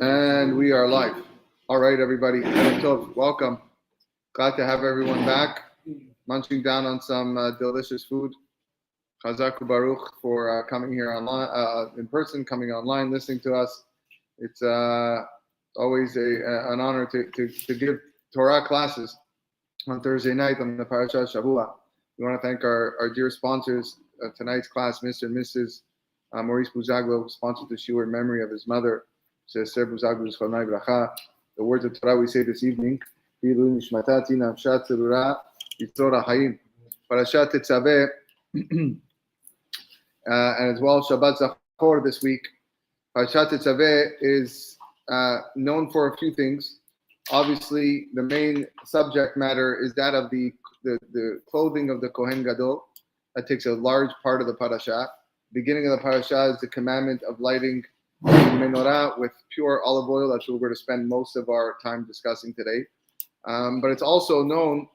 And we are live. All right, everybody. Welcome. Glad to have everyone back. Munching down on some delicious food. Chazak Baruch for coming here online, in person, coming online, listening to us. It's always an honor to give Torah classes on Thursday night on the Parashat Shavua. We want to thank our dear sponsors of tonight's class, Mr. and Mrs. Maurice Buzaglo, sponsored the shiur in memory of his mother, Sir Buzaglo Zchonai Bracha. The words of Torah we say this evening, Parashat Tetzave, and as well Shabbat Zachor this week. Parashat Tetzave is known for a few things. Obviously, the main subject matter is that of the clothing of the Kohen Gadol. That takes a large part of the parasha. Beginning of the parasha is the commandment of lighting the menorah with pure olive oil. That's what we're going to spend most of our time discussing today. But it's also known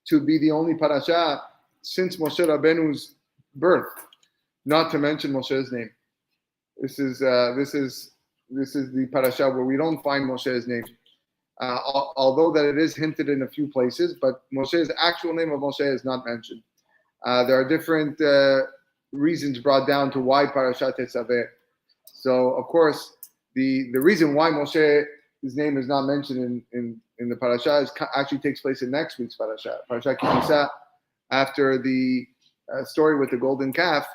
to be the only parasha since Moshe Rabbeinu's birth, not to mention Moshe's name. This is the parasha where we don't find Moshe's name, although that it is hinted in a few places. But Moshe's actual name of Moshe is not mentioned. There are different reasons brought down to why Parashat Tetzaveh. So, of course, the reason why Moshe's name is not mentioned in the parasha actually takes place in next week's parasha, Parashat Ki Tisa, after the story with the golden calf.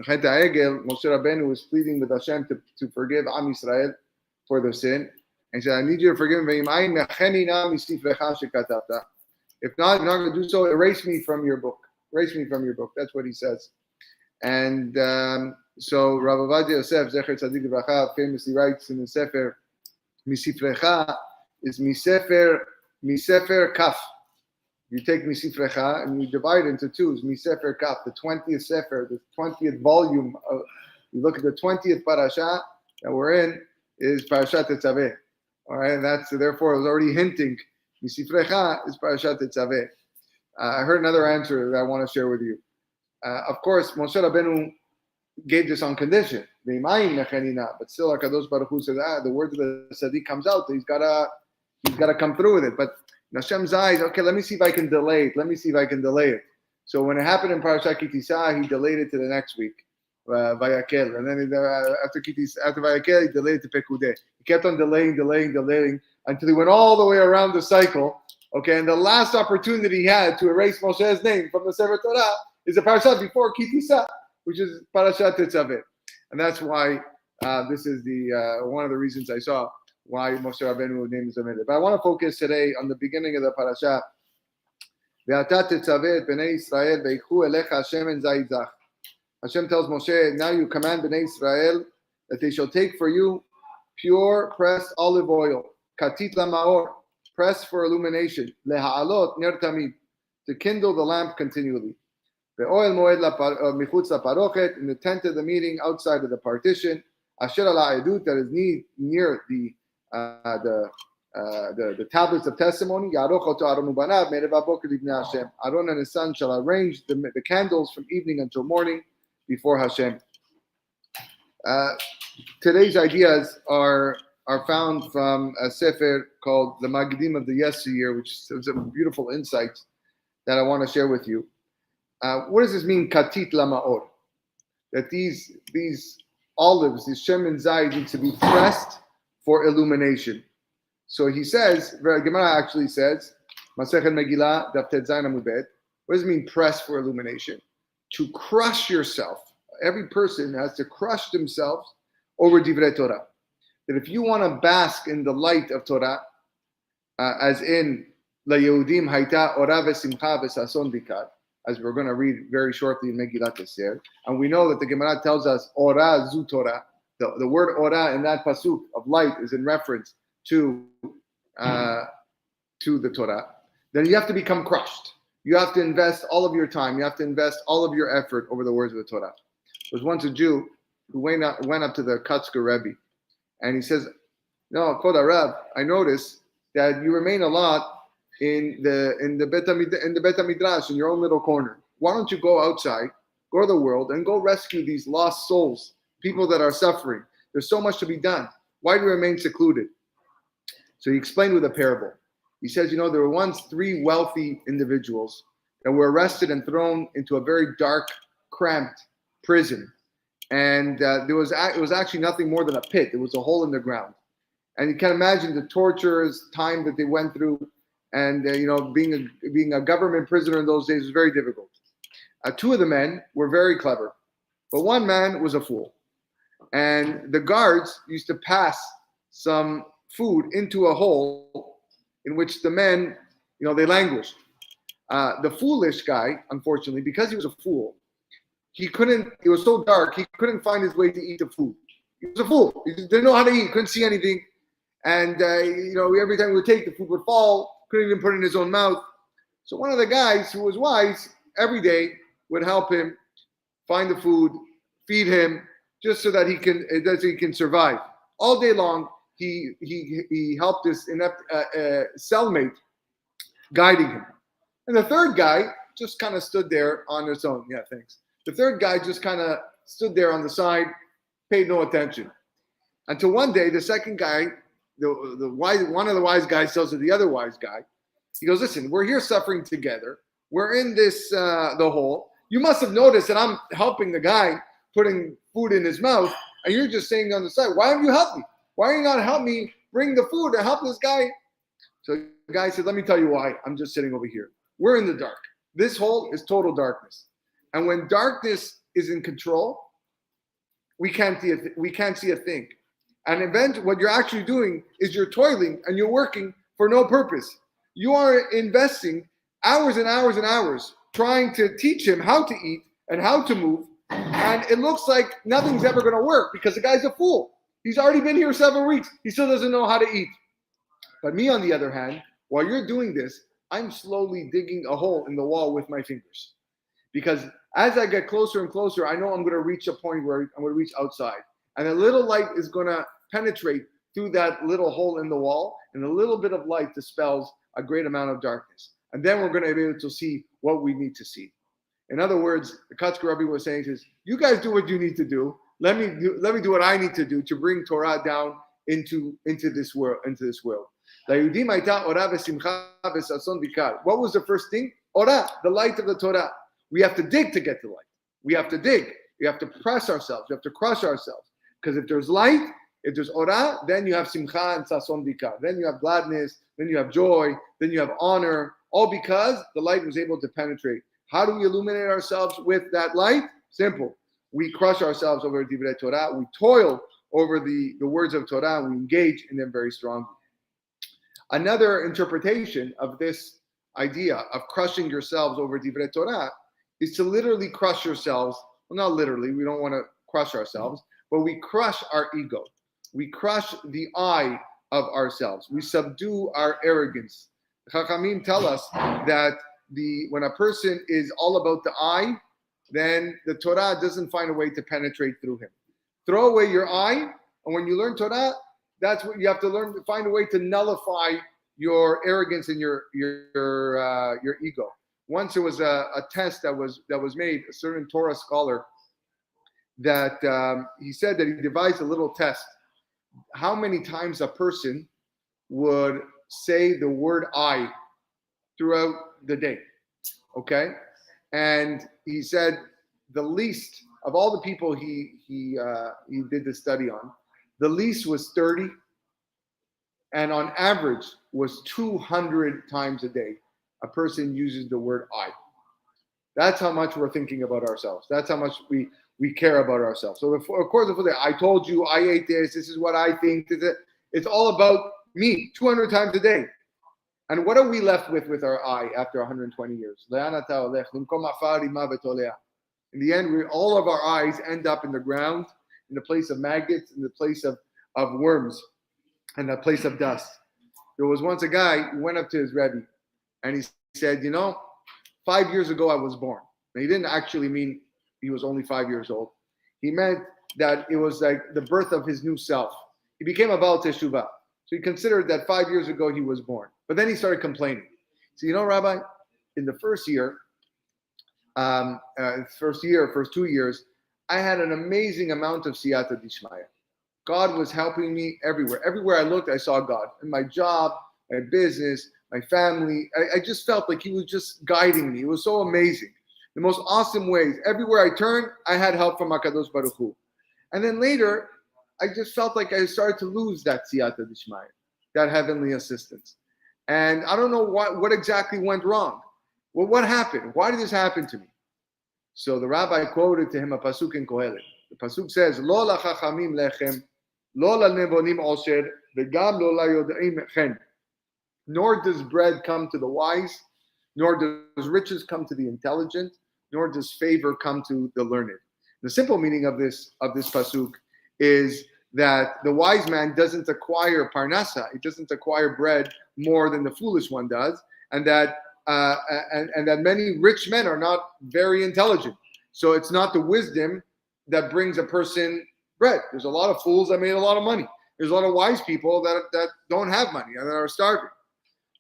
Moshe Rabbeinu was pleading with Hashem to forgive Am Yisrael for their sin. And he said, I need you to forgive me. If not, you're not going to do so, erase me from your book. Erase me from your book. That's what he says. And so Rav Ovadia Yosef, Zecher Tzadik Livracha, famously writes in the Sefer, Misifrecha is Misefer Kaf. You take Misifrecha and you divide it into two. It's Misefer Kaf, the 20th Sefer, the 20th volume. You look at the 20th parasha that we're in, is Parashat Tetzaveh. All right, and that's therefore it was already hinting. Misifrecha is Parashat Tetzaveh. I heard another answer that I want to share with you. Of course, Moshe Rabbeinu gave this on condition. But still, HaKadosh Baruch Hu says, the word of the Sadiq comes out. He's got to come through with it. But in Hashem's eyes, okay, let me see if I can delay it. So when it happened in Parashat Ki Tisa, he delayed it to the next week, Vayakel. And then after Vayakel, he delayed it to Pekudeh. He kept on delaying until he went all the way around the cycle. Okay, and the last opportunity he had to erase Moshe's name from the Sefer Torah is the parasha before Ki Tisa, which is Parashat Tetzaveh. And that's why this is the one of the reasons I saw why Moshe Rabbeinu's name is omitted. But I want to focus today on the beginning of the parasha. Hashem tells Moshe, now you command Bnei Israel that they shall take for you pure pressed olive oil, katit lamaor, pressed for illumination, leha'alot ner tamid, to kindle the lamp continually. Ve'oel moed michutz laparochet, in the tent of the meeting outside of the partition, asher ala edut, that is near the tablets of testimony. Yaroch oto Aaron ubanav me'erev haboker livnei Hashem. Aaron and his son shall arrange the candles from evening until morning before Hashem. Today's ideas are found from a sefer called the Magidim of the Yesteryear, which has some beautiful insights that I want to share with you. What does this mean, katit lamaor? That these olives, these shemen zayit, needs to be pressed for illumination. So he says, Gemara actually says, Masechet Megillah, Daf Tet Zayin Amud Bet. What does it mean, press for illumination? To crush yourself. Every person has to crush themselves over Divrei Torah. That if you want to bask in the light of Torah, as in La Yehudim Haita Ora V'Simcha V'Sason Bikar, as we're going to read very shortly in Megillat Esther, and we know that the Gemara tells us Ora Zu Torah. The word Ora in that pasuk of light is in reference to the Torah. Then you have to become crushed. You have to invest all of your time. You have to invest all of your effort over the words of the Torah. There was once a Jew who went up to the Kotzker Rebbe, and he says, "No, Kvod Rav, I notice that you remain a lot in the Bet Midrash, in your own little corner. Why don't you go outside, go to the world, and go rescue these lost souls, people that are suffering? There's so much to be done. Why do we remain secluded? So he explained with a parable. He says, there were once 3 wealthy individuals that were arrested and thrown into a very dark, cramped prison. And it was actually nothing more than a pit. There was a hole in the ground. And you can imagine the torturous time that they went through. And, being a government prisoner in those days was very difficult. 2 of the men were very clever, but one man was a fool. And the guards used to pass some food into a hole in which the men, they languished. The foolish guy, unfortunately, because he was a fool, it was so dark, he couldn't find his way to eat the food. He was a fool. He didn't know how to eat, couldn't see anything. And, every time he would take, the food would fall, couldn't even put it in his own mouth. So one of the guys who was wise every day would help him find the food, feed him, just so that he can survive. All day long, he helped his inept cellmate, guiding him. And the third guy just kind of stood there on his own. Yeah, thanks. The third guy just kind of stood there on the side, paid no attention. Until one day, the second guy, one of the wise guys tells to the other wise guy, he goes, listen, we're here suffering together. We're in this, the hole. You must have noticed that I'm helping the guy putting food in his mouth, and you're just staying on the side. Why haven't you helped me? Why are you not help me bring the food to help this guy? So the guy said, let me tell you why. I'm just sitting over here. We're in the dark. This hole is total darkness. And when darkness is in control, we can't see a thing. And eventually, what you're actually doing is you're toiling and you're working for no purpose. You are investing hours and hours and hours trying to teach him how to eat and how to move. And it looks like nothing's ever going to work because the guy's a fool. He's already been here several weeks. He still doesn't know how to eat. But me, on the other hand, while you're doing this, I'm slowly digging a hole in the wall with my fingers. Because as I get closer and closer, I know I'm going to reach a point where I'm going to reach outside. And a little light is going to penetrate through that little hole in the wall. And a little bit of light dispels a great amount of darkness. And then we're going to be able to see what we need to see. In other words, the Katzker Rabbi was saying is, you guys do what you need to do. Let me do what I need to do to bring Torah down into this world. What was the first thing? Orah, the light of the Torah. We have to dig to get the light. We have to dig. We have to press ourselves. We have to crush ourselves. Because if there's light, if there's orah, then you have simcha and sason bikar. Then you have gladness. Then you have joy. Then you have honor. All because the light was able to penetrate. How do we illuminate ourselves with that light? Simple. We crush ourselves over divrei Torah. We toil over the words of Torah. We engage in them very strongly. Another interpretation of this idea of crushing yourselves over divrei Torah is to literally crush yourselves. Well, not literally. We don't want to crush ourselves, but we crush our ego. We crush the I of ourselves. We subdue our arrogance. Chachamim tell us that when a person is all about the I, then the Torah doesn't find a way to penetrate through him. Throw away your I, and when you learn Torah, that's what you have to learn to find a way to nullify your arrogance and your ego. Once there was a test that was made, a certain Torah scholar that he said that he devised a little test. How many times a person would say the word I throughout the day? Okay, and he said the least of all the people he did the study on, the least was 30, and on average was 200 times a day a person uses the word I. That's how much we're thinking about ourselves. That's how much we care about ourselves. So of course, I told you, I ate this. This is what I think. It's all about me 200 times a day. And what are we left with our I after 120 years? In the end, all of our eyes end up in the ground, in the place of maggots, in the place of worms, and the place of dust. There was once a guy who went up to his Rebbe, and he said, 5 years ago I was born. And he didn't actually mean he was only 5 years old. He meant that it was like the birth of his new self. He became a Baal Teshuvah. So he considered that 5 years ago he was born. But then he started complaining. So, Rabbi, in the first 2 years, I had an amazing amount of siyata dishmaya. God was helping me everywhere. Everywhere I looked, I saw God. In my job, my business, my family. I just felt like he was just guiding me. It was so amazing. The most awesome ways. Everywhere I turned, I had help from HaKadosh Baruch Hu. And then later, I just felt like I started to lose that siyata d'shmaya, that heavenly assistance. And I don't know what exactly went wrong. Well, what happened? Why did this happen to me? So the rabbi quoted to him a pasuk in Kohelet. The pasuk says, "Lo lachachamim lechem, lo lanevonim osher, v'gam lo layoda'im chen." Nor does bread come to the wise, nor does riches come to the intelligent, nor does favor come to the learned. The simple meaning of this pasuk is that the wise man doesn't acquire parnasa, he doesn't acquire bread more than the foolish one does, and that that many rich men are not very intelligent. So it's not the wisdom that brings a person bread. There's a lot of fools that made a lot of money. There's a lot of wise people that don't have money and that are starving.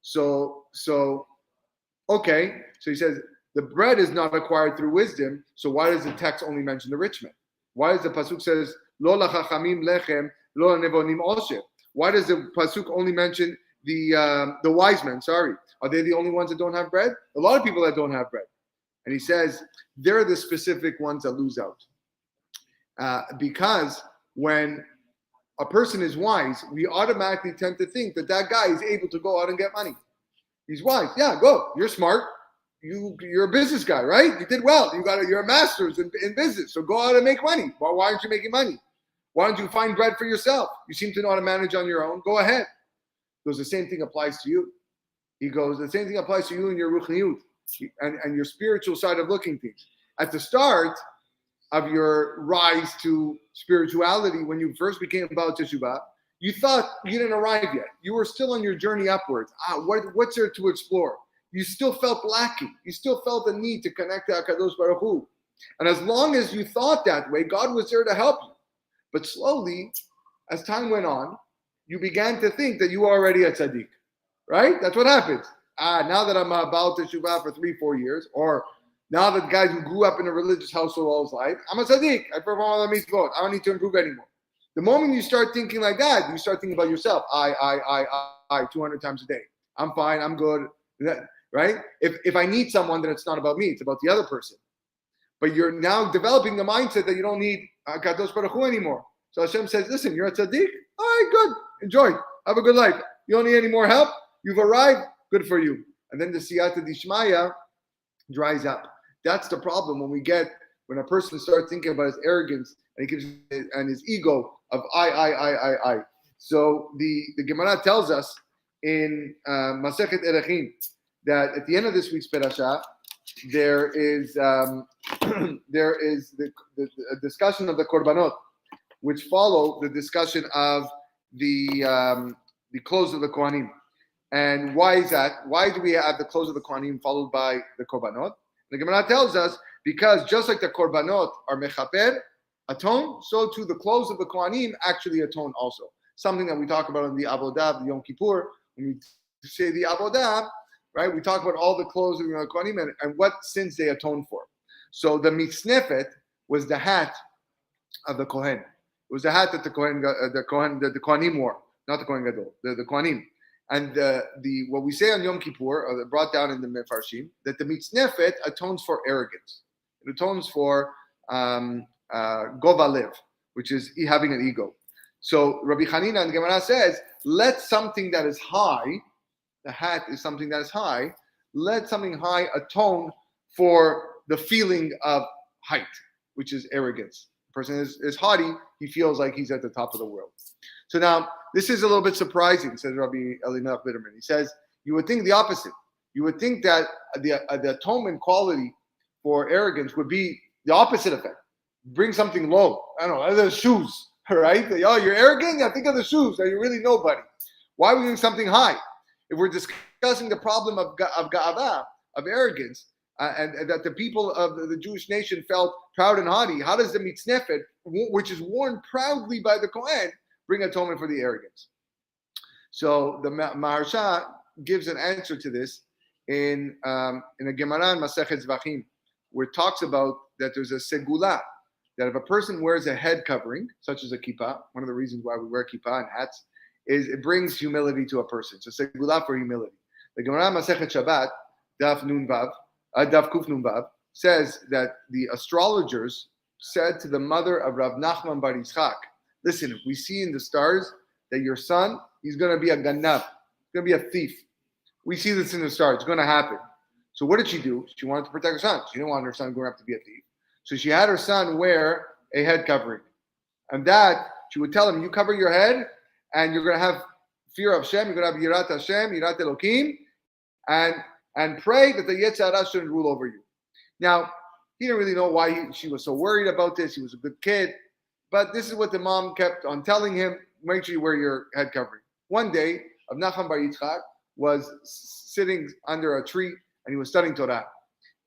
So okay. So he says the bread is not acquired through wisdom. So why does the text only mention the rich man? Why does the pasuk says lo lachachamim lechem lo nevonim osher? Why does the pasuk only mention the wise men? Sorry, are they the only ones that don't have bread? A lot of people that don't have bread. And he says they're the specific ones that lose out, because when a person is wise, we automatically tend to think that guy is able to go out and get money. He's wise. Yeah, go. You're smart. You're a business guy, right? You did well. You're a master's in business. So go out and make money. Well, why aren't you making money? Why don't you find bread for yourself? You seem to know how to manage on your own. Go ahead. Because the same thing applies to you. He goes, the same thing applies to you and your ruchniyut and your spiritual side of looking things. At the start of your rise to spirituality, when you first became Baal Teshuvah, you thought you didn't arrive yet. You were still on your journey upwards. What's there to explore? You still felt lacking. You still felt the need to connect to HaKadosh Baruch Hu. And as long as you thought that way, God was there to help you. But slowly, as time went on, you began to think that you were already a tzaddik. Right? That's what happens. Now that I'm a Baal Teshuvah for 3-4 years, or now that guys who grew up in a religious household all his life, I'm a tzaddik. I perform all the mitzvot. I don't need to improve anymore. The moment you start thinking like that, you start thinking about yourself. I 200 times a day. I'm fine. I'm good. Right? If I need someone, then it's not about me. It's about the other person. But you're now developing the mindset that you don't need Kadosh Baruch Hu anymore. So Hashem says, listen, you're a tzaddik. All right, good. Enjoy. Have a good life. You don't need any more help. You've arrived. Good for you. And then the siyata d'shmaya dries up. That's the problem when a person starts thinking about his arrogance and his ego of I. So the Gemara tells us in Masechet Erechim that at the end of this week's parasha, there is the discussion of the korbanot, which follow the discussion of the clothes of the kohanim. And why is that? Why do we have the clothes of the kohanim followed by the korbanot? The Gemara tells us because just like the korbanot are mechaper, atone, so too the clothes of the kohanim actually atone also. Something that we talk about in the avodah, the Yom Kippur. When we say the avodah, right? We talk about all the clothes of the kohanim and what sins they atone for. So the mitznefet was the hat of the kohen. It was the hat that the kohanim wore, not the kohen gadol, the kohanim. And what we say on Yom Kippur, brought down in the Mefarshim, that the mitznefet atones for arrogance. It atones for gova lev, which is having an ego. So Rabbi Hanina and Gemara says, let something that is high, the hat is something that is high, let something high atone for the feeling of height, which is arrogance. The person is haughty, he feels like he's at the top of the world. So now, this is a little bit surprising, says Rabbi Elimelech Bitterman. He says, you would think the opposite. You would think that the atonement quality for arrogance would be the opposite effect. Bring something low. I don't know, the shoes, right? Oh, you're arrogant? Yeah, think of the shoes. Are you really nobody? Why are we doing something high? If we're discussing the problem of ga'ava, of arrogance, and that the people of the Jewish nation felt proud and haughty, how does the mitznefet, which is worn proudly by the Kohen, bring atonement for the arrogance? So the Maharsha gives an answer to this in a Gemara in Masechet Zvachim, where it talks about that there's a segula, that if a person wears a head covering, such as a kippah, one of the reasons why we wear kippah and hats, is it brings humility to a person. So segula for humility. The Gemara Masechet Shabbat, Daf Kuf Nun Vav, says that the astrologers said to the mother of Rav Nachman bar Yitzchak, listen, we see in the stars that your son, he's going to be a ganav, he's going to be a thief. We see this in the stars. It's going to happen. So what did she do? She wanted to protect her son. She didn't want her son growing up to be a thief. So she had her son wear a head covering. And that, she would tell him, you cover your head, and you're going to have fear of Hashem, you're going to have Yirat Hashem, Yirat Elokim, and pray that the Yetzer Hara shouldn't rule over you. Now, he didn't really know why she was so worried about this. He was a good kid. But this is what the mom kept on telling him, make sure you wear your head covering. One day, Rav Nachman bar Yitzchak was sitting under a tree, and he was studying Torah.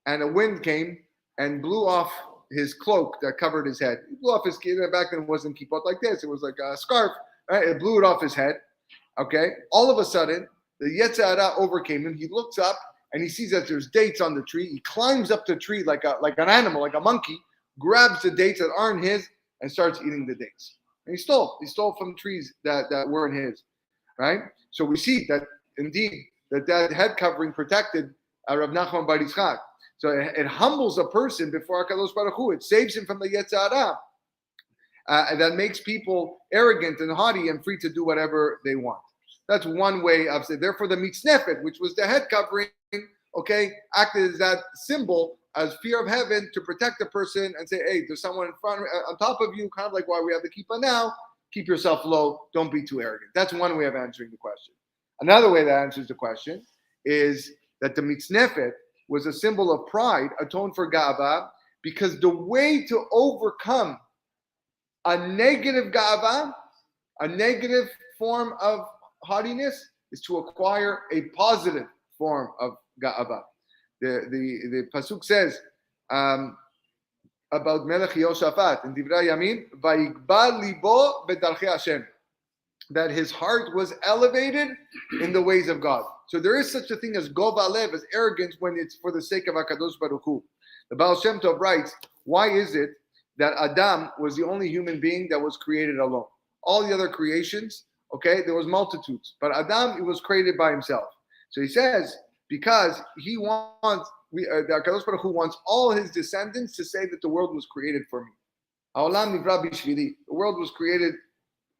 And a wind came and blew off his cloak that covered his head. It blew off his skin. Back then it wasn't kippot like this. It was like a scarf. Right? It blew it off his head. Okay. All of a sudden, the Yetzer Hara overcame him. He looks up and he sees that there's dates on the tree. He climbs up the tree like an animal, like a monkey, grabs the dates that aren't his, and starts eating the dates. And he stole. He stole from trees that weren't his. Right? So we see that indeed that head covering protected Rav Nachman bar Yitzchak. So it humbles a person before HaKadosh Baruch Hu. It saves him from the Yetzer Hara. And that makes people arrogant and haughty and free to do whatever they want. That's one way of saying. Therefore, the mitznefet, which was the head covering, okay, acted as that symbol as fear of heaven to protect the person and say, hey, there's someone in front, on top of you, kind of like why we have the kippah now. Keep yourself low. Don't be too arrogant. That's one way of answering the question. Another way that answers the question is that the mitznefet was a symbol of pride, atoned for ga'ava, because the way to overcome a negative ga'ava, a negative form of haughtiness, is to acquire a positive form of ga'ava. The pasuk says about Melech Yehoshaphat in Divrei Yamin, vayigba libo bedarchei Hashem, that his heart was elevated in the ways of God. So there is such a thing as gova lev, as arrogance, when it's for the sake of HaKadosh Baruch Hu. The Baal Shem Tov writes, why is it that Adam was the only human being that was created alone? All the other creations, okay, there was multitudes. But Adam, he was created by himself. So he says, because he wants, the HaKadosh Baruch Hu wants all his descendants to say that the world was created for me. Ha'olam nivra bishvili. The world was created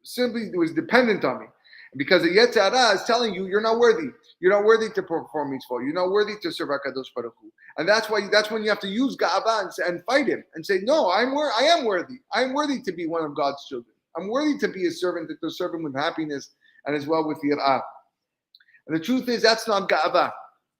simply, it was dependent on me. Because the Yetzer Hara is telling you, you're not worthy. You're not worthy to perform mitzvot. You're not worthy to serve HaKadosh Baruch Hu. And that's when you have to use ga'ava and fight him and say, no, I am worthy. I am worthy to be one of God's children. I'm worthy to be a servant, to serve him with happiness and as well with yirah. And the truth is, that's not ga'ava.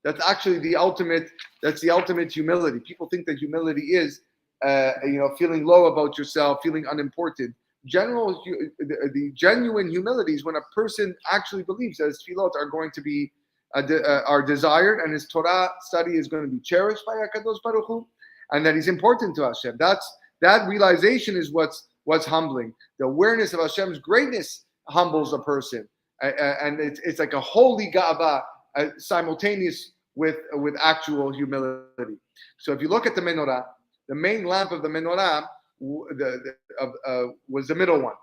That's actually the ultimate humility. People think that humility is, feeling low about yourself, feeling unimportant. The genuine humility is when a person actually believes that his tefillot are going to be are desired, and his Torah study is going to be cherished by HaKadosh Baruch Hu, and that he's important to Hashem. That realization is what's humbling. The awareness of Hashem's greatness humbles a person, and it's like a holy ga'ava simultaneous with actual humility. So if you look at the menorah, the main lamp of the menorah was the middle one.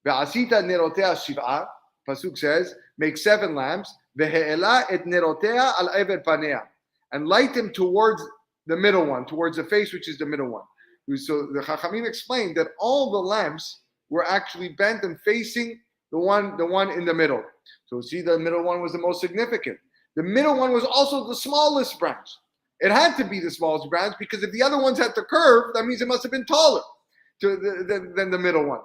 Ve'asita nerotea shiv'a, pasuk says, make 7 lamps. Ve'he'ela et nerotea al ever panea, and light them towards the middle one, towards the face, which is the middle one. So the Chachamim explained that all the lamps were actually bent and facing the one in the middle. So see, the middle one was the most significant. The middle one was also the smallest branch. It had to be the smallest branch because if the other ones had to curve, that means it must have been taller than the middle one.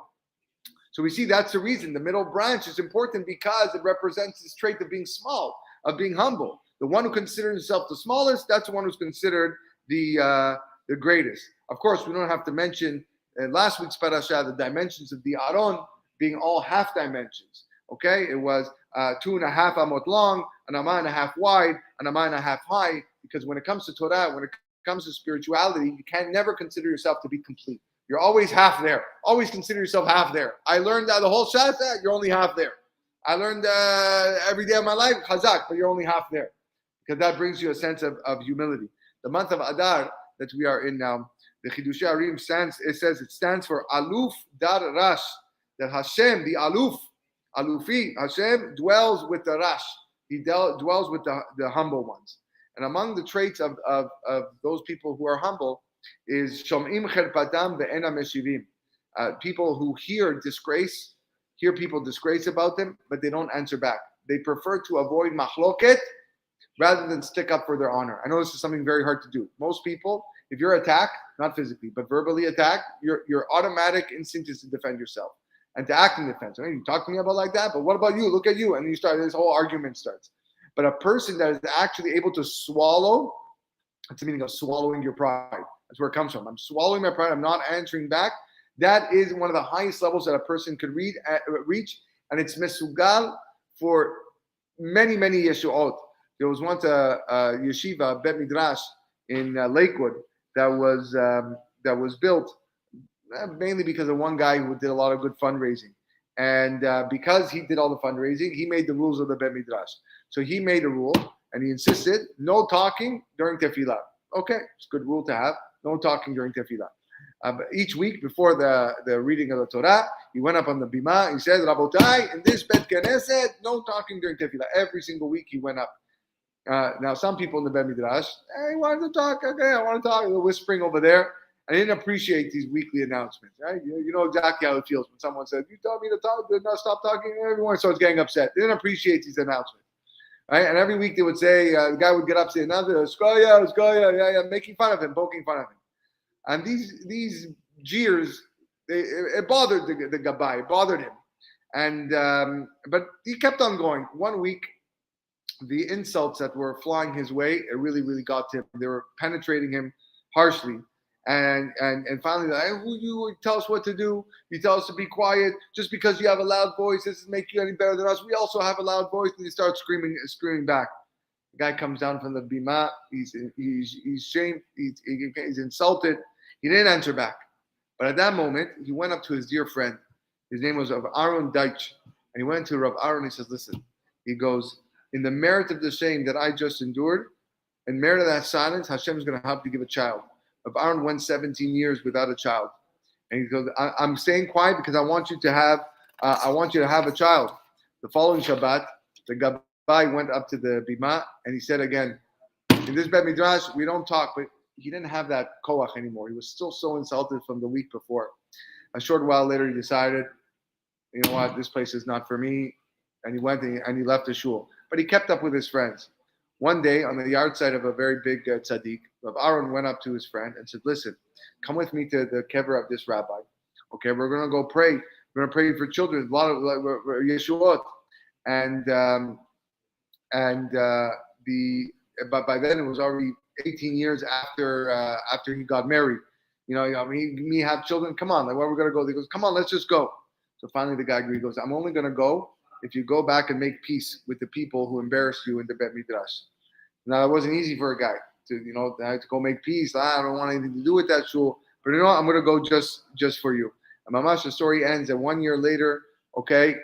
So we see that's the reason. The middle branch is important because it represents this trait of being small, of being humble. The one who considers himself the smallest, that's the one who's considered the greatest. Of course, we don't have to mention last week's parasha, the dimensions of the Aron being all half dimensions. Okay, it was 2.5 amot long, an amah and a half wide, an amah and a half high. Because when it comes to Torah, when it comes to spirituality, you can never consider yourself to be complete. You're always half there. Always consider yourself half there. I learned the whole shasa, you're only half there. I learned every day of my life, chazak, but you're only half there. Because that brings you a sense of humility. The month of Adar that we are in now, The Chidushei Arim stands for Aluf Dar Rash. That Hashem, the Alufi, Hashem dwells with the Rash. He dwells with the humble ones. And among the traits of those people who are humble is Shom'im Cherpatam Ve'ena Meshivim. People who hear people disgrace about them, but they don't answer back. They prefer to avoid machloket rather than stick up for their honor. I know this is something very hard to do. Most people, if you're attacked, not physically, but verbally attacked, your automatic instinct is to defend yourself and to act in defense. Right? You talk to me about like that, but what about you? Look at you. And you start, this whole argument starts. But a person that is actually able to swallow, it's the meaning of swallowing your pride. That's where it comes from. I'm swallowing my pride. I'm not answering back. That is one of the highest levels that a person could reach. And it's mesugal for many, many yeshuot. There was once a yeshiva, Bet Midrash, in Lakewood that was built mainly because of one guy who did a lot of good fundraising. And because he did all the fundraising, he made the rules of the Bet Midrash. So he made a rule, and he insisted, no talking during tefillah. Okay, it's a good rule to have, no talking during tefillah. But each week before the reading of the Torah, he went up on the bima, he said, Rabotai, in this Bet Knesset, no talking during tefillah. Every single week he went up. Now, some people in the Bet Midrash, hey, wanted to talk, okay, I want to talk, they're whispering over there. I didn't appreciate these weekly announcements, right? You know exactly how it feels when someone says, you told me to talk, did not stop talking, and everyone starts getting upset. They didn't appreciate these announcements, right? And every week they would say, the guy would get up, say, Skoya, making fun of him, poking fun of him. And these jeers, it bothered the Gabbai, it bothered him. And but he kept on going. One week, the insults that were flying his way, it really, really got to him. They were penetrating him harshly. And finally, you tell us what to do. You tell us to be quiet. Just because you have a loud voice doesn't make you any better than us. We also have a loud voice. And he starts screaming back. The guy comes down from the bima. He's shamed. He's insulted. He didn't answer back. But at that moment, he went up to his dear friend. His name was Rav Aaron Deitch. And he went to Rav Aaron. He says, listen. He goes, in the merit of the shame that I just endured, in merit of that silence, Hashem is going to help you give a child. Rav Aaron went 17 years without a child. And he goes, I'm staying quiet because I want you to have a child. The following Shabbat, the Gabbai went up to the Bima and he said again, in this Bet Midrash, we don't talk, but he didn't have that koach anymore. He was still so insulted from the week before. A short while later, he decided, you know what, this place is not for me. And he went and he left the shul. But he kept up with his friends. One day, on the yard side of a very big tzaddik, Rav Aaron went up to his friend and said, listen, come with me to the kever of this rabbi. Okay, we're going to go pray. We're going to pray for children, a lot of yeshuot. But by then it was already 18 years after he got married. Me have children. Come on, like where we're going to go? He goes, come on, let's just go. So finally the guy agreed. He goes, I'm only going to go if you go back and make peace with the people who embarrassed you in the Bet Midrash. Now, it wasn't easy for a guy to go make peace. I don't want anything to do with that shul. But I'm going to go just for you. And Mamash, the story ends that 1 year later, okay,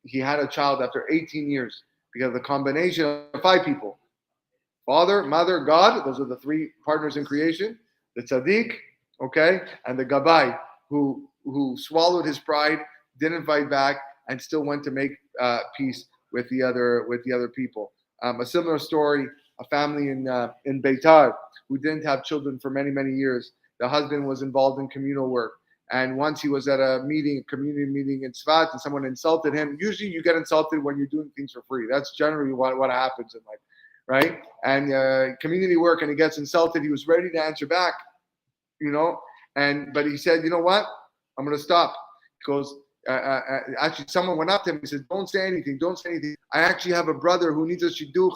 he had a child after 18 years because of the combination of 5 people. Father, Mother, God, those are the 3 partners in creation. The tzaddik, okay, and the Gabbai, who swallowed his pride, didn't fight back, and still went to make peace with the other people. A similar story, a family in Beitar who didn't have children for many, many years. The husband was involved in communal work. And once he was at a community meeting in Tzfat, and someone insulted him. Usually you get insulted when you're doing things for free. That's generally what happens in life, right? And community work, and he gets insulted. He was ready to answer back, but he said, you know what? I'm going to stop. He goes, actually, someone went up to him and said, don't say anything. I actually have a brother who needs a shidduch.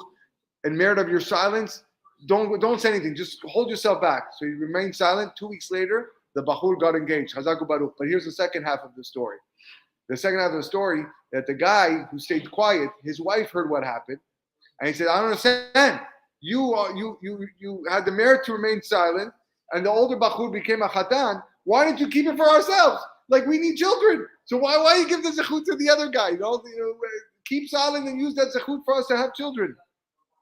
In merit of your silence, don't say anything. Just hold yourself back. So he remained silent. 2 weeks later, the Bahur got engaged. Chazaku Baruch. But here's the second half of the story. The second half of the story, that the guy who stayed quiet, his wife heard what happened. And he said, I don't understand. You had the merit to remain silent, and the older Bahur became a Khatan. Why didn't you keep it for ourselves? Like, we need children. So why you give the zechut to the other guy? Keep silent and use that zechut for us to have children.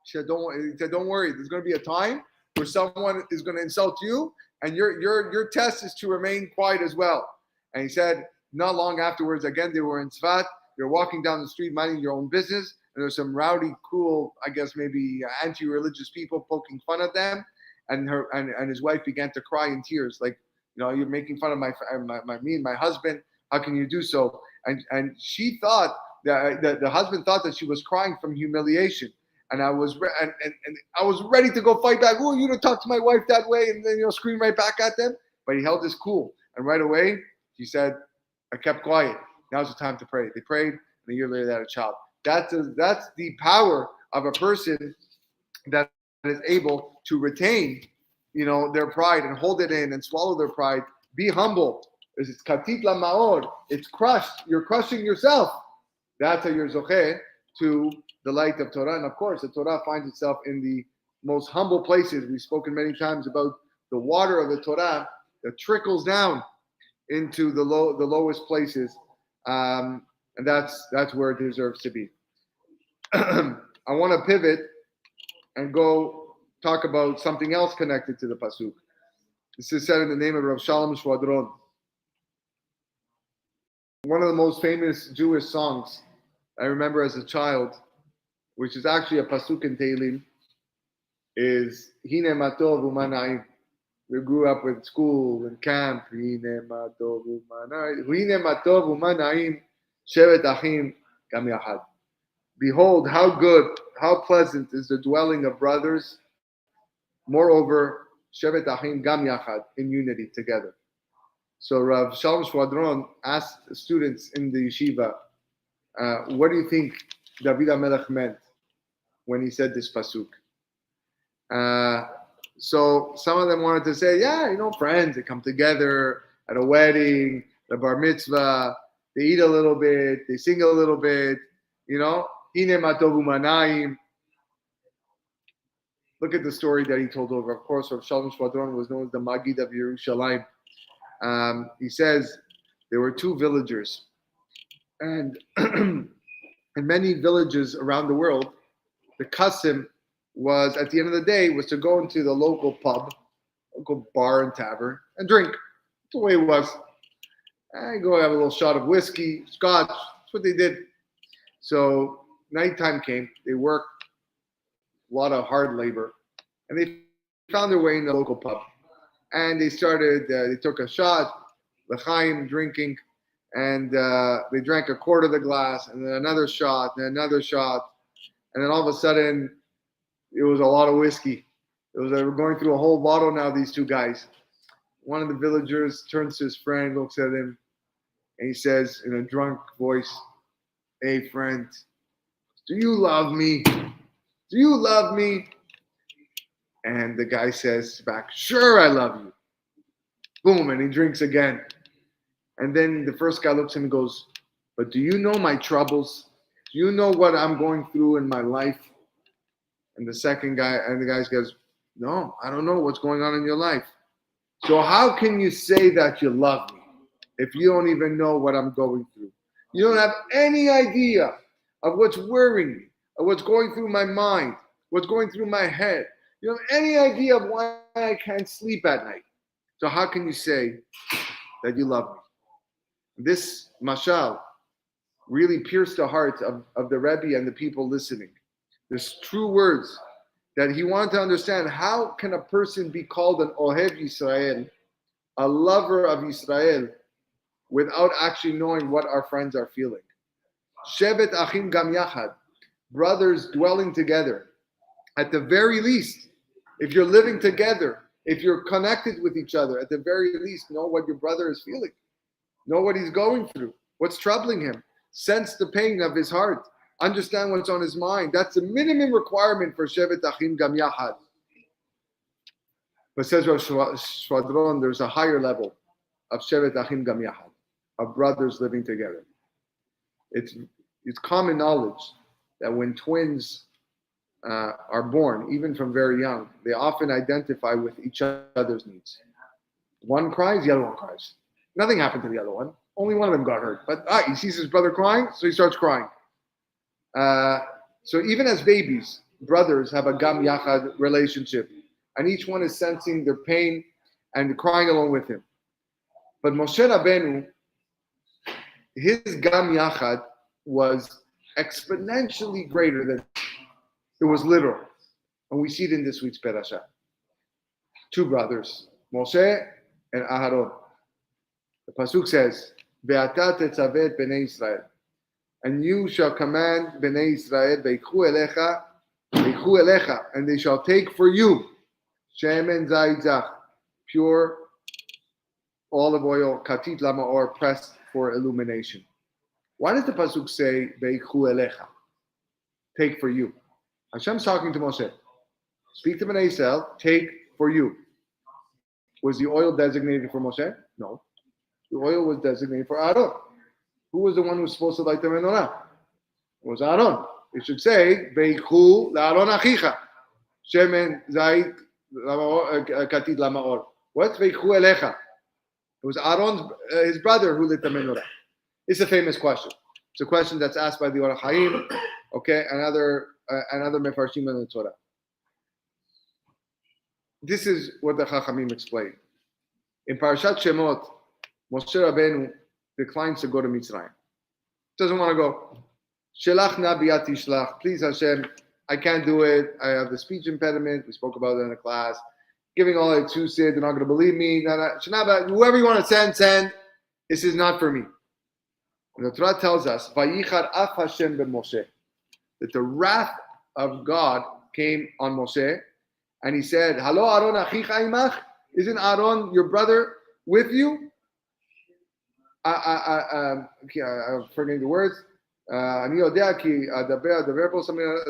He said, don't worry. There's going to be a time where someone is going to insult you, and your test is to remain quiet as well. And he said, not long afterwards, again, they were in Tzfat. They're walking down the street, minding their own business, and there's some rowdy, cruel, I guess maybe anti-religious people poking fun at them. And his wife began to cry in tears, like, you're making fun of me and my husband. How can you do so? And she thought that the husband thought that she was crying from humiliation. And I was I was ready to go fight back. Oh, you don't talk to my wife that way, and then scream right back at them. But he held his cool, and right away he said, "I kept quiet. Now's the time to pray." They prayed, and a year later they had a child. That's the power of a person that is able to retain, their pride and hold it in and swallow their pride. Be humble. It's katit la maor. It's crushed. You're crushing yourself. That's how you're zocheh to the light of Torah. And of course, the Torah finds itself in the most humble places. We've spoken many times about the water of the Torah that trickles down into the lowest places, and that's where it deserves to be. I want to pivot and go talk about something else connected to the pasuk. This is said in the name of Rav Shalom Shvadron. One of the most famous Jewish songs I remember as a child, which is actually a pasuk in Tehillim, is Hine Matov U'Mana'im. We grew up with school and camp. Hine Matov U'Mana'im Shevet Achim Gam Yachad. Behold, how good, how pleasant is the dwelling of brothers. Moreover, Shevet Achim Gam Yachad, in unity together. So Rav Shalom Shvadron asked students in the yeshiva, what do you think David HaMelech meant when he said this pasuk? So some of them wanted to say, friends, they come together at a wedding, the bar mitzvah, they eat a little bit, they sing a little bit, Hine matov u'manayim. Look at the story that he told over. Of course, Rav Shalom Shvadron was known as the Magid of Yerushalayim. He says there were two villagers, and in many villages around the world, the custom was, at the end of the day, was to go into the local pub, local bar and tavern, and drink. That's the way it was. And go have a little shot of whiskey, scotch. That's what they did. So nighttime came. They worked a lot of hard labor, and they found their way in the local pub. And they started. They took a shot, l'chaim, drinking, and they drank a quarter of the glass, and then another shot, and another shot, and then all of a sudden, it was a lot of whiskey. They were going through a whole bottle now. These two guys. One of the villagers turns to his friend, looks at him, and he says in a drunk voice, "Hey, friend, do you love me? Do you love me?" And the guy says back, "Sure, I love you." Boom, and he drinks again. And then the first guy looks at him and goes, "But do you know my troubles? Do you know what I'm going through in my life?" And the guy goes, "No, I don't know what's going on in your life. So how can you say that you love me if you don't even know what I'm going through? You don't have any idea of what's worrying me, of what's going through my mind, what's going through my head. You don't have any idea of why I can't sleep at night. So how can you say that you love me?" This mashal really pierced the hearts of the Rebbe and the people listening. There's true words that he wanted to understand. How can a person be called an Ohev Yisrael, a lover of Israel, without actually knowing what our friends are feeling? Shevet Achim Gam Yachad, brothers dwelling together. At the very least, if you're living together, if you're connected with each other, at the very least, know what your brother is feeling. Know what he's going through, what's troubling him. Sense the pain of his heart. Understand what's on his mind. That's the minimum requirement for Shevet Achim Gam Yachad. But says Rav Shvadron, there's a higher level of Shevet Achim Gam Yachad, of brothers living together. It's common knowledge that when twins are born, even from very young, they often identify with each other's needs. One cries, the other one cries. Nothing happened to the other one. Only one of them got hurt. But he sees his brother crying, so he starts crying. So even as babies, brothers have a Gam Yachad relationship, and each one is sensing their pain and crying along with him. But Moshe Rabbeinu, his Gam Yachad was exponentially greater than it was literal. And we see it in this week's Perashah. Two brothers, Moshe and Aharon. The Pasuk says, Ve'ata tetzave et bnei Israel. And you shall command bnei Israel, ve'ikhu elecha, and they shall take for you, shemen zayit zach, pure olive oil, katit lamaor, pressed for illumination. Why does the Pasuk say, ve'ikhu elecha? Take for you. Hashem's talking to Moshe. Speak to Bnei Israel, take for you. Was the oil designated for Moshe? No. The oil was designated for Aaron. Who was the one who was supposed to light the menorah? It was Aaron. It should say, Veikhu la'aron achicha. Shemen zayit katit lamaor. What's Veikhu elecha? It was Aaron's, his brother who lit the menorah. It's a famous question. It's a question that's asked by the Orach Chaim, okay, another Mefarshim in the Torah. This is what the Chachamim explain. In Parashat Shemot, Moshe Rabbeinu declines to go to Mitzrayim. Doesn't want to go. Shelach na biyat tishlach. Please Hashem, I can't do it. I have the speech impediment. We spoke about it in the class. Giving all that to say, they're not going to believe me. Whoever you want to send. This is not for me. And the Torah tells us, Vayichar af Hashem ben Moshe, that the wrath of God came on Moshe, and he said, Halo Aaron achicha imach? Isn't Aaron your brother with you? I'm forgetting the words. Something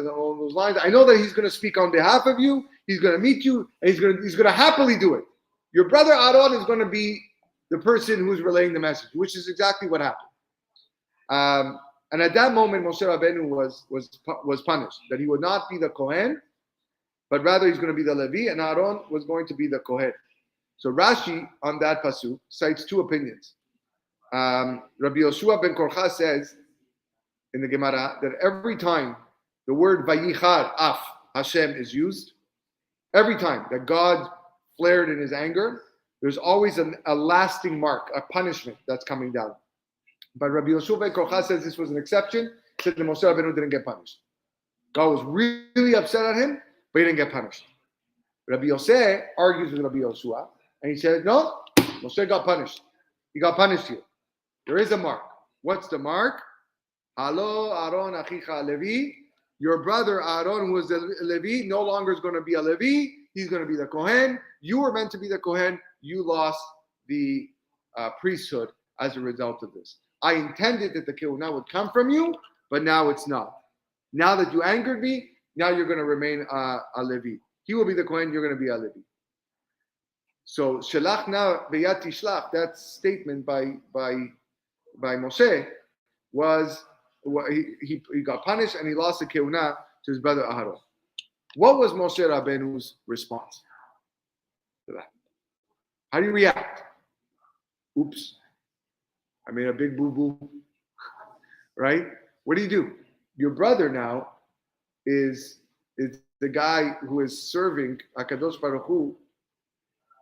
along those lines. I know that he's going to speak on behalf of you. He's going to meet you, and he's going to happily do it. Your brother Aaron is going to be the person who's relaying the message, which is exactly what happened. And at that moment, Moshe Rabbeinu was punished, that he would not be the Kohen, but rather he's going to be the Levi, and Aaron was going to be the Kohen. So Rashi, on that pasuk, cites two opinions. Rabbi Yoshua ben Korcha says in the Gemara that every time the word Vayichar af Hashem is used, every time that God flared in his anger, there's always a lasting mark, a punishment that's coming down. But Rabbi Yoshua ben Korcha says this was an exception, said that Moshe Rabbeinu didn't get punished. God was really upset at him, but he didn't get punished. Rabbi Yosef argues with Rabbi Yoshua, and he said, no, Moshe got punished. He got punished here. There is a mark. What's the mark? Halo Aaron achicha Levi. Your brother Aaron, who was a Levi, no longer is going to be a Levi. He's going to be the Kohen. You were meant to be the Kohen. You lost the priesthood as a result of this. I intended that the Kehunah would come from you, but now it's not. Now that you angered me, now you're going to remain a Levi. He will be the Kohen. You're going to be a Levi. So Shelach na beyat tishlach, that statement by Moshe was he got punished and he lost the Kehunah to his brother Aharon. What was Moshe Rabbeinu's response to that? How do you react? Oops, I made a big boo-boo. Right? What do? Your brother now is the guy who is serving HaKadosh Baruch Hu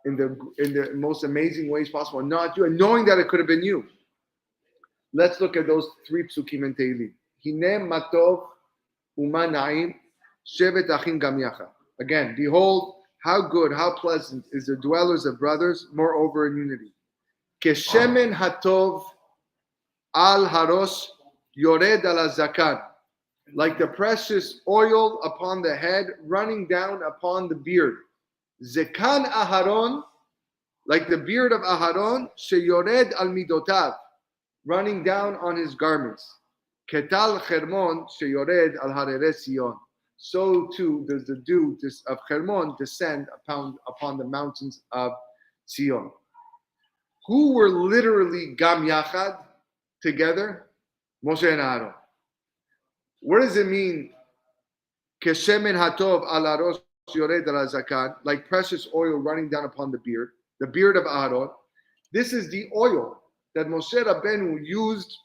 in the most amazing ways possible, and not you, and knowing that it could have been you. Let's look at those three psukim in Tehillim. Hine matov uma naim shevet achim gam yacha. Again, behold, how good, how pleasant is the dwellers of brothers, moreover in unity. Keshemen hatov al haros yored al zakan. Like the precious oil upon the head, running down upon the beard. Zekan Aharon, like the beard of Aharon, sheyored al midotav, running down on his garments. Ketal Chermon sheyored al harere Sion. So too does the dew of Chermon descend upon the mountains of Sion. Who were literally Gam Yachad together? Moshe and Aaron. What does it mean? Keshemen hatov al aros yored al zakan, like precious oil running down upon the beard of Aaron. This is the oil that Moshe Rabbeinu used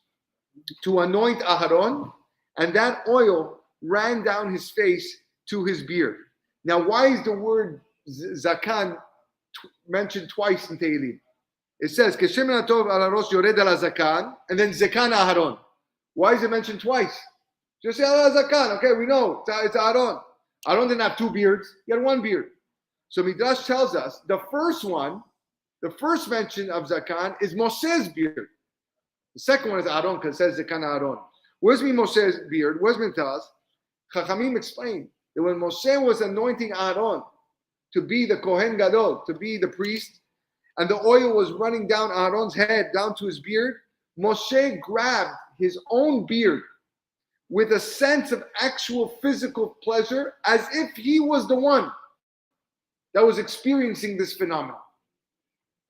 to anoint Aaron, and that oil ran down his face to his beard. Now, why is the word zakan mentioned twice in Tehillim. It says, Keshemen atov ala rosh yored ala zakan, and then zakan Aharon. Why is it mentioned twice? Just say ala zakan. Okay, we know it's Aharon. Aharon didn't have two beards; he had one beard. So Midrash tells us the first mention of zakan is Moshe's beard. The second one is Aharon because it says zakan Aharon. Where's Moshe's beard? Where's it tell us? Chachamim explained that when Moshe was anointing Aharon to be the Kohen Gadol, to be the priest, and the oil was running down Aharon's head, down to his beard, Moshe grabbed his own beard with a sense of actual physical pleasure as if he was the one that was experiencing this phenomenon.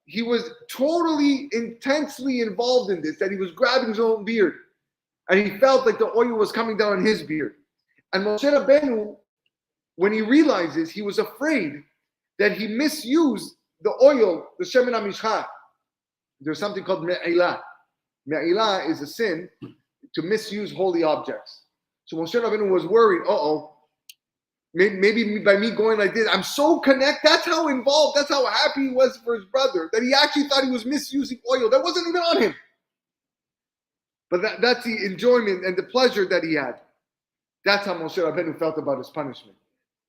He was totally, intensely involved in this, that he was grabbing his own beard, and he felt like the oil was coming down on his beard. And Moshe Rabbeinu, when he realizes, he was afraid that he misused the oil, the Shemen HaMishcha. There's something called Me'ilah. Me'ilah is a sin to misuse holy objects. So Moshe Rabbeinu was worried, maybe by me going like this, I'm so connected, that's how involved, that's how happy he was for his brother, that he actually thought he was misusing oil. That wasn't even on him. But that's the enjoyment and the pleasure that he had. That's how Moshe Rabbeinu felt about his punishment.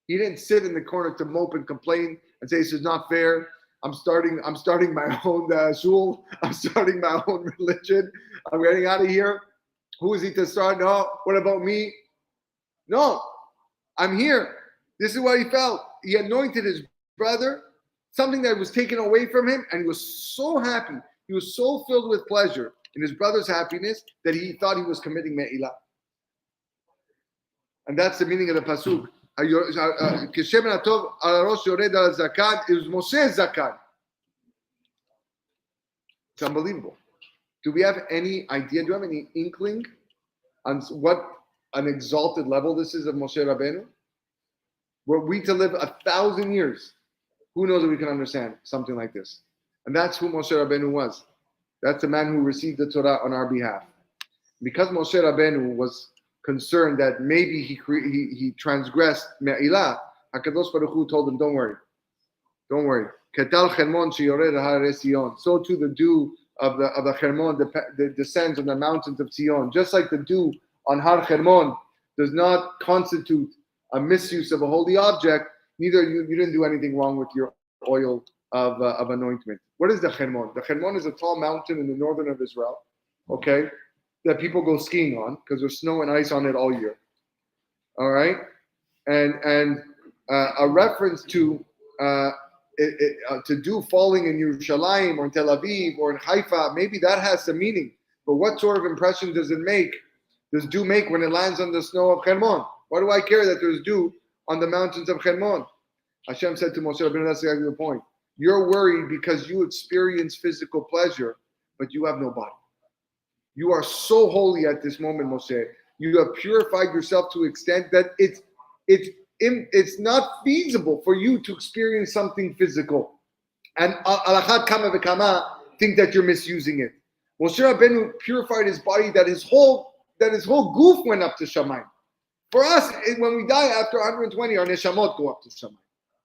He didn't sit in the corner to mope and complain and say, this is not fair. I'm starting my own shul. I'm starting my own religion. I'm getting out of here. Who is he to start? No. What about me? No. I'm here. This is what he felt. He anointed his brother, something that was taken away from him, and he was so happy. He was so filled with pleasure in his brother's happiness that he thought he was committing Me'ilah. And that's the meaning of the pasuk. Keshemen atov ala rosh yored ala zakan. It was Moshe's zakan. It's unbelievable. Do we have any idea? Do we have any inkling on what an exalted level this is of Moshe Rabbeinu? Were we to live 1,000 years, who knows if we can understand something like this? And that's who Moshe Rabbeinu was. That's the man who received the Torah on our behalf. Because Moshe Rabbeinu was concerned that maybe he transgressed Me'ilah, HaKadosh Baruch Hu told him, don't worry. Ketal Chermon sheyored ha'arei Sion. So too the dew of the Chermon descends on the mountains of Sion. Just like the dew on Har Chermon does not constitute a misuse of a holy object, neither you didn't do anything wrong with your oil of anointment. What is the Chermon? The Chermon is a tall mountain in the northern of Israel, okay, that people go skiing on because there's snow and ice on it all year. All right, and a reference to dew falling in Yerushalayim or in Tel Aviv or in Haifa, maybe that has some meaning. But what sort of impression does dew make when it lands on the snow of Chermon? Why do I care that there's dew on the mountains of Chermon? Hashem said to Moshe Rabbeinu, that's exactly the point. You're worried because you experience physical pleasure, but you have no body. You are so holy at this moment, Moshe. You have purified yourself to an extent that it's not feasible for you to experience something physical. And alachad kama v'kama, think that you're misusing it. Moshe Rabbeinu purified his body that his whole goof went up to Shamayim. For us, when we die after 120, our neshamot go up to Shamayim.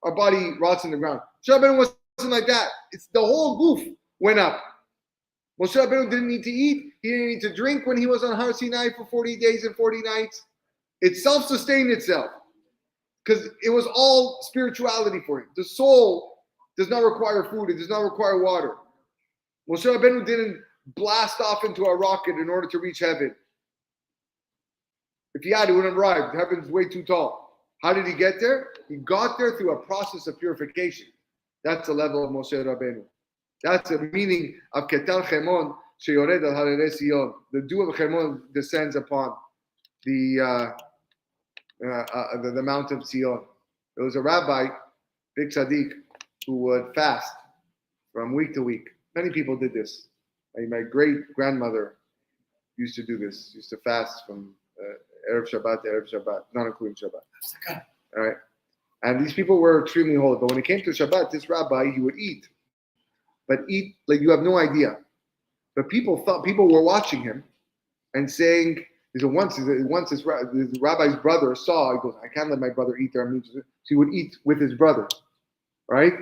Our body rots in the ground. Moshe Rabbeinu wasn't like that. It's the whole goof went up. Moshe Rabbeinu didn't need to eat. He didn't need to drink when he was on Har Sinai for 40 days and 40 nights. It self-sustained itself because it was all spirituality for him. The soul does not require food. It does not require water. Moshe Rabbeinu didn't blast off into a rocket in order to reach heaven. If he had, he wouldn't have arrived. Heaven's way too tall. How did he get there? He got there through a process of purification. That's the level of Moshe Rabbeinu. That's the meaning of Ketal Chermon sheyored al harei Sion. The dew of Chermon descends upon the mountain of Sion. There was a rabbi, big tzaddik, who would fast from week to week. Many people did this. My great grandmother used to do this. Used to fast from Erev Shabbat to Erev Shabbat, not including Shabbat. All right. And these people were extremely holy. But when it came to Shabbat, this rabbi, he would eat. But eat like you have no idea. But people were watching him and saying, once this rabbi's brother saw, he goes, I can't let my brother eat there. So he would eat with his brother. Right?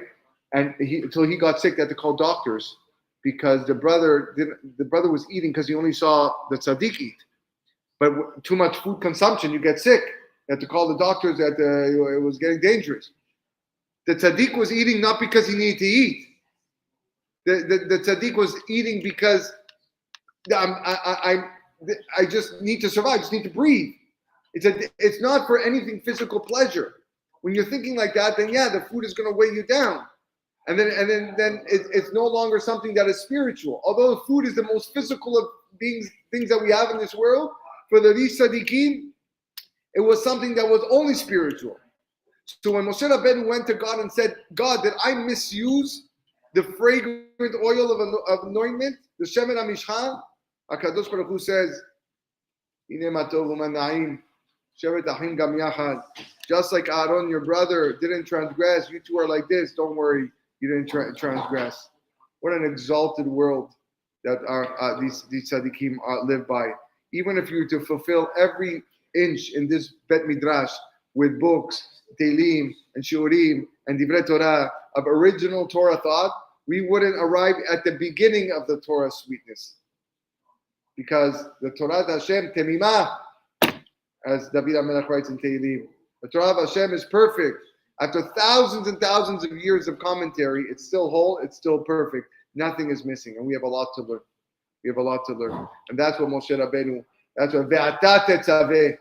and until he got sick, they had to call doctors because the brother was eating because he only saw the tzaddik eat. But too much food consumption, you get sick. They had to call the doctors that it was getting dangerous. The tzaddik was eating not because he needed to eat. The tzaddik was eating because I just need to survive. I just need to breathe. It's not for anything physical pleasure. When you're thinking like that, then yeah, the food is going to weigh you down, and then it's no longer something that is spiritual. Although food is the most physical of things that we have in this world, for the Rish Tzaddikim, it was something that was only spiritual. So when Moshe Rabbeinu went to God and said, God, did I misuse the fragrant oil of anointment, the Shemen HaMishcha? HaKadosh Baruch Hu says, just like Aaron, your brother, didn't transgress, you two are like this. Don't worry, you didn't transgress. What an exalted world that these tzaddikim live by. Even if you were to fulfill every inch in this Bet Midrash with books, Tehillim and Shiurim and Divrei Torah of original Torah thought, we wouldn't arrive at the beginning of the Torah sweetness. Because the Torah Hashem temimah, as David HaMelech writes in Tehillim, the Torah of Hashem is perfect. After thousands and thousands of years of commentary, it's still whole, it's still perfect. Nothing is missing, and we have a lot to learn. We have a lot to learn. And that's what Moshe Rabbeinu, that's what Ve'ata Tetzave,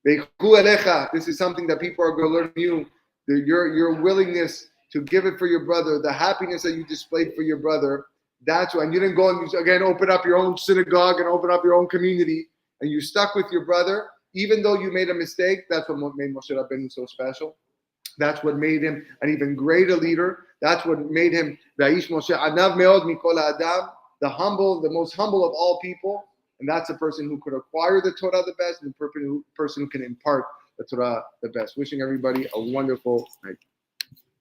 Ve'chu elecha. This is something that people are going to learn from you. Your willingness to give it for your brother, the happiness that you displayed for your brother, that's why. And you didn't go and again open up your own synagogue and open up your own community, and you stuck with your brother, even though you made a mistake. That's what made Moshe Rabbeinu so special. That's what made him an even greater leader. That's what made him Va'ish Moshe Anav Meod Mikol Adam, the most humble of all people. And that's the person who could acquire the Torah the best, and the person who can impart the Torah the best. Wishing everybody a wonderful night.